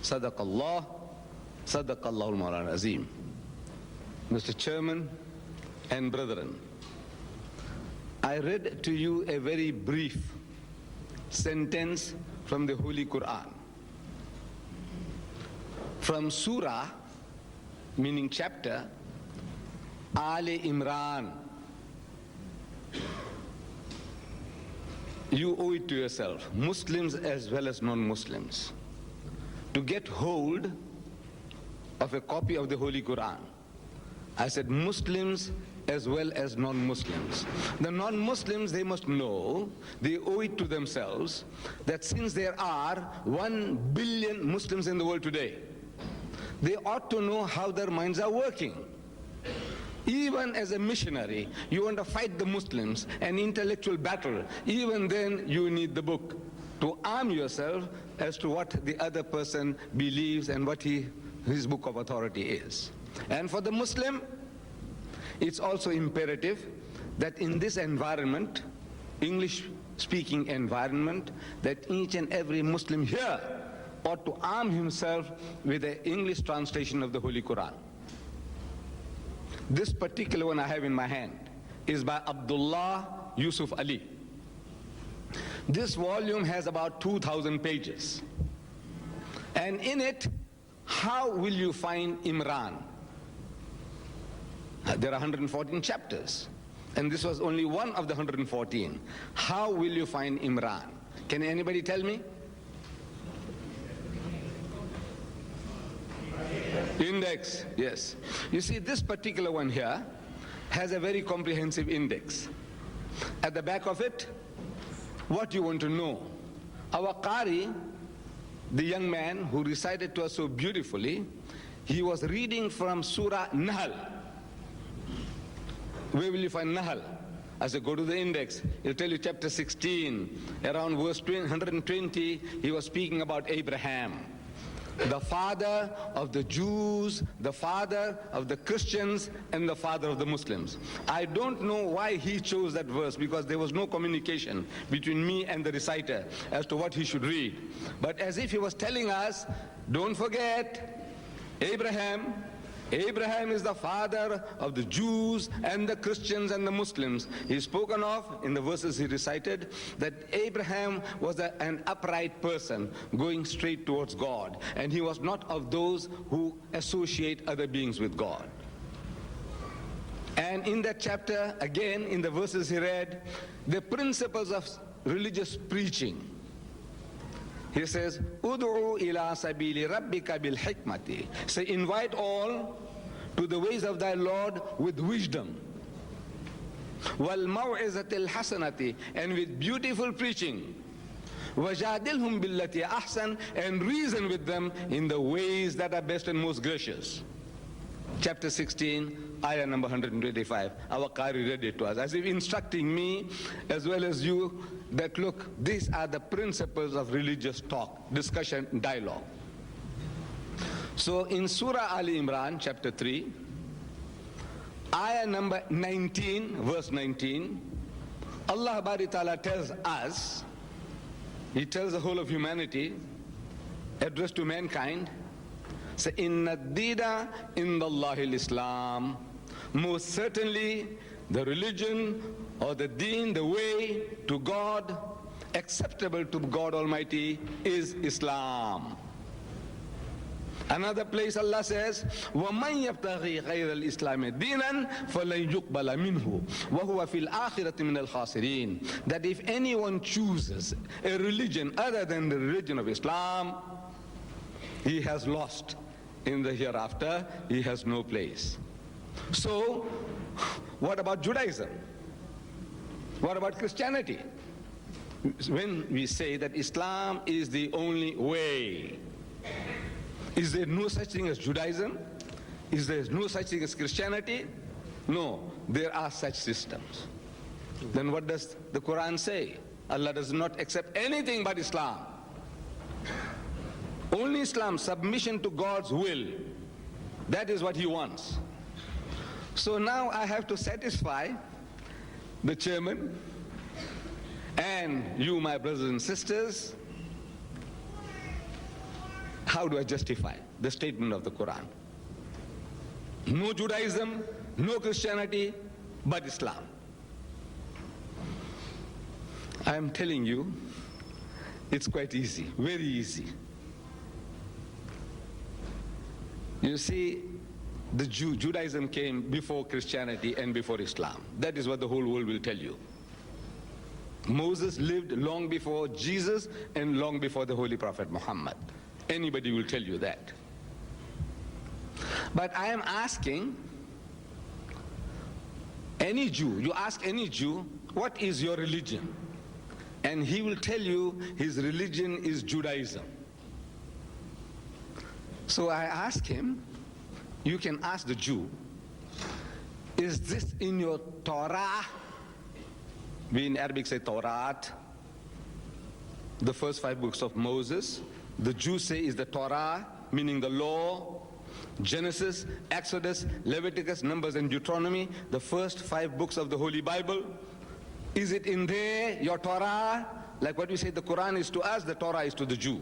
Sadaqallah, Sadaqallahul Mawlana Azim. Mr. Chairman and brethren, I read to you a very brief sentence from the Holy Quran. From Surah, meaning chapter, Ali Imran. You owe it to yourself, Muslims as well as non-Muslims, to get hold of a copy of the Holy Quran. I said Muslims as well as non-Muslims. The non-Muslims, they must know, they owe it to themselves, that since there are 1 billion Muslims in the world today, they ought to know how their minds are working. Even as a missionary, you want to fight the Muslims, an intellectual battle, even then you need the book to arm yourself as to what the other person believes and what his book of authority is. And for the Muslim, it's also imperative that in this environment, English-speaking environment, that each and every Muslim here ought to arm himself with an English translation of the Holy Quran. This particular one I have in my hand is by Abdullah Yusuf Ali. This volume has about 2,000 pages. And in it, how will you find Imran? There are 114 chapters. And this was only one of the 114. How will you find Imran? Can anybody tell me? Index, yes. You see, this particular one here has a very comprehensive index. At the back of it, what you want to know. Our Qari, the young man who recited to us so beautifully, he was reading from Surah Nahl. Where will you find Nahl? I said, go to the index. It'll tell you chapter 16. Around verse 120, he was speaking about Abraham, the father of the Jews, the father of the Christians, and the father of the Muslims. I don't know why he chose that verse, because there was no communication between me and the reciter as to what he should read. But as if he was telling us, don't forget, Abraham is the father of the Jews and the Christians and the Muslims. He's spoken of in the verses he recited that Abraham was an upright person going straight towards God, and he was not of those who associate other beings with God. And in that chapter, again, in the verses he read, the principles of religious preaching. He says, Ud'u ila sabili rabbika bil hikmati. Say, invite all to the ways of thy Lord with wisdom. Wal maw'izatil hasanati, and with beautiful preaching. Wajadilhum billati ahsan, and reason with them in the ways that are best and most gracious. Chapter 16, ayah number 125. Our Qari read it to us, as if instructing me as well as you that look, these are the principles of religious talk, discussion, dialogue. So in Surah Ali Imran, chapter 3, ayah number 19, verse 19, Allah Bari Ta'ala tells us, He tells the whole of humanity, addressed to mankind, say, Inna dida indallahi al-Islam. Most certainly, the religion or the deen, the way to God, acceptable to God Almighty, is Islam. Another place Allah says, وَمَنْ يَبْتَغِي غَيْرَ الْإِسْلَامِ دِينًا فَلَنْ يُقْبَلَ مِنْهُ وَهُوَ فِي الْآخِرَةِ مِنَ الْخَاسِرِينَ. That if anyone chooses a religion other than the religion of Islam, he has lost. In the hereafter, he has no place. So, what about Judaism? What about Christianity? When we say that Islam is the only way, is there no such thing as Judaism? Is there no such thing as Christianity? No, there are such systems. Then what does the Quran say? Allah does not accept anything but Islam. Only Islam, submission to God's will. That is what He wants. So now I have to satisfy the chairman and you, my brothers and sisters, how do I justify the statement of the Quran? No Judaism, no Christianity, but Islam. I am telling you, it's quite easy, very easy. You see, Judaism came before Christianity and before Islam. That is what the whole world will tell you. Moses lived long before Jesus and long before the Holy Prophet Muhammad. Anybody will tell you that. But I am asking any Jew, you ask any Jew, what is your religion? And he will tell you his religion is Judaism. So I ask him, you can ask the Jew, is this in your Torah? We in Arabic say Torah, the first 5 books of Moses. The Jews say is the Torah, meaning the law, Genesis, Exodus, Leviticus, Numbers, and Deuteronomy, the first 5 books of the Holy Bible. Is it in there, your Torah? Like what we say the Quran is to us, the Torah is to the Jew.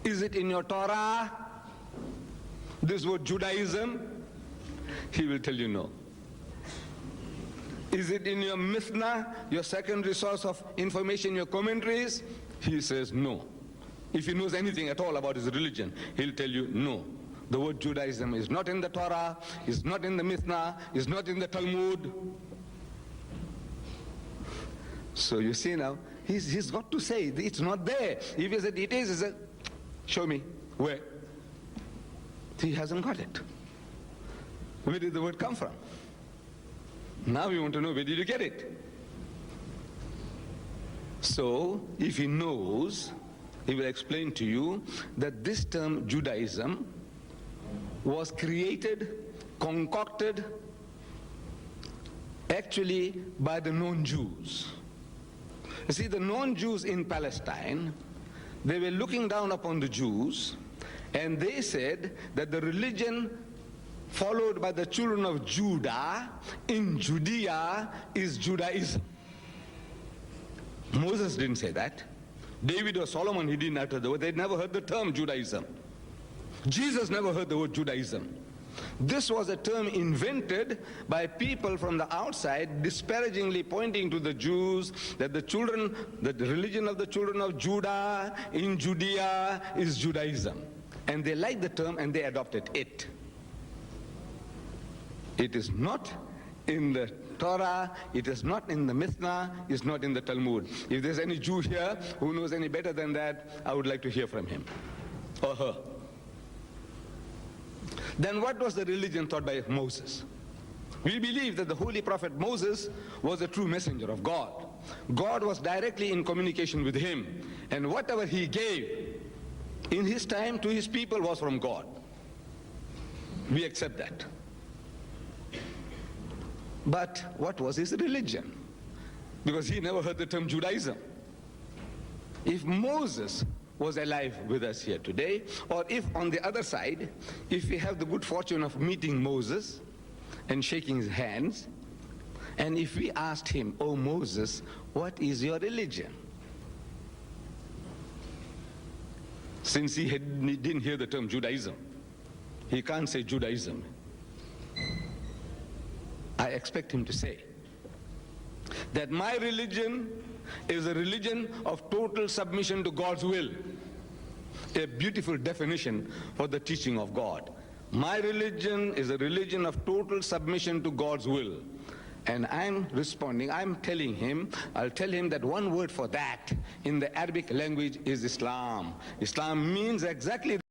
Is it in your Torah? This word Judaism? He will tell you no. Is it in your Mishnah, your secondary source of information, your commentaries? He says no. If he knows anything at all about his religion, he'll tell you no. The word Judaism is not in the Torah, is not in the Mishnah, is not in the Talmud. So you see now, he's got to say it's not there. If he said it is, he said, show me. Where? He hasn't got it. Where did the word come from? Now we want to know, where did you get it? So, if he knows, he will explain to you that this term Judaism was created, concocted, actually by the non-Jews. You see, the non-Jews in Palestine, they were looking down upon the Jews, and they said that the religion followed by the children of Judah in Judea is Judaism. Moses didn't say that. David or Solomon, he didn't utter the word. They'd never heard the term Judaism. Jesus never heard the word Judaism. This was a term invented by people from the outside, disparagingly pointing to the Jews that the religion of the children of Judah in Judea is Judaism. And they liked the term and they adopted it. It is not in the Torah, it is not in the Mishnah, it's not in the Talmud. If there's any Jew here who knows any better than that, I would like to hear from him or her. Then what was the religion taught by Moses? We believe that the Holy Prophet Moses was a true messenger of God. God was directly in communication with him, and whatever he gave in his time to his people was from God. We accept that. But what was his religion? Because he never heard the term Judaism. If Moses was alive with us here today, or if on the other side, if we have the good fortune of meeting Moses and shaking his hands, and if we asked him, "Oh Moses, what is your religion?" Since he didn't hear the term Judaism, he can't say Judaism. I expect him to say that my religion is a religion of total submission to God's will. A beautiful definition for the teaching of God. My religion is a religion of total submission to God's will. And I'm responding, I'll tell him that one word for that in the Arabic language is Islam. Islam means exactly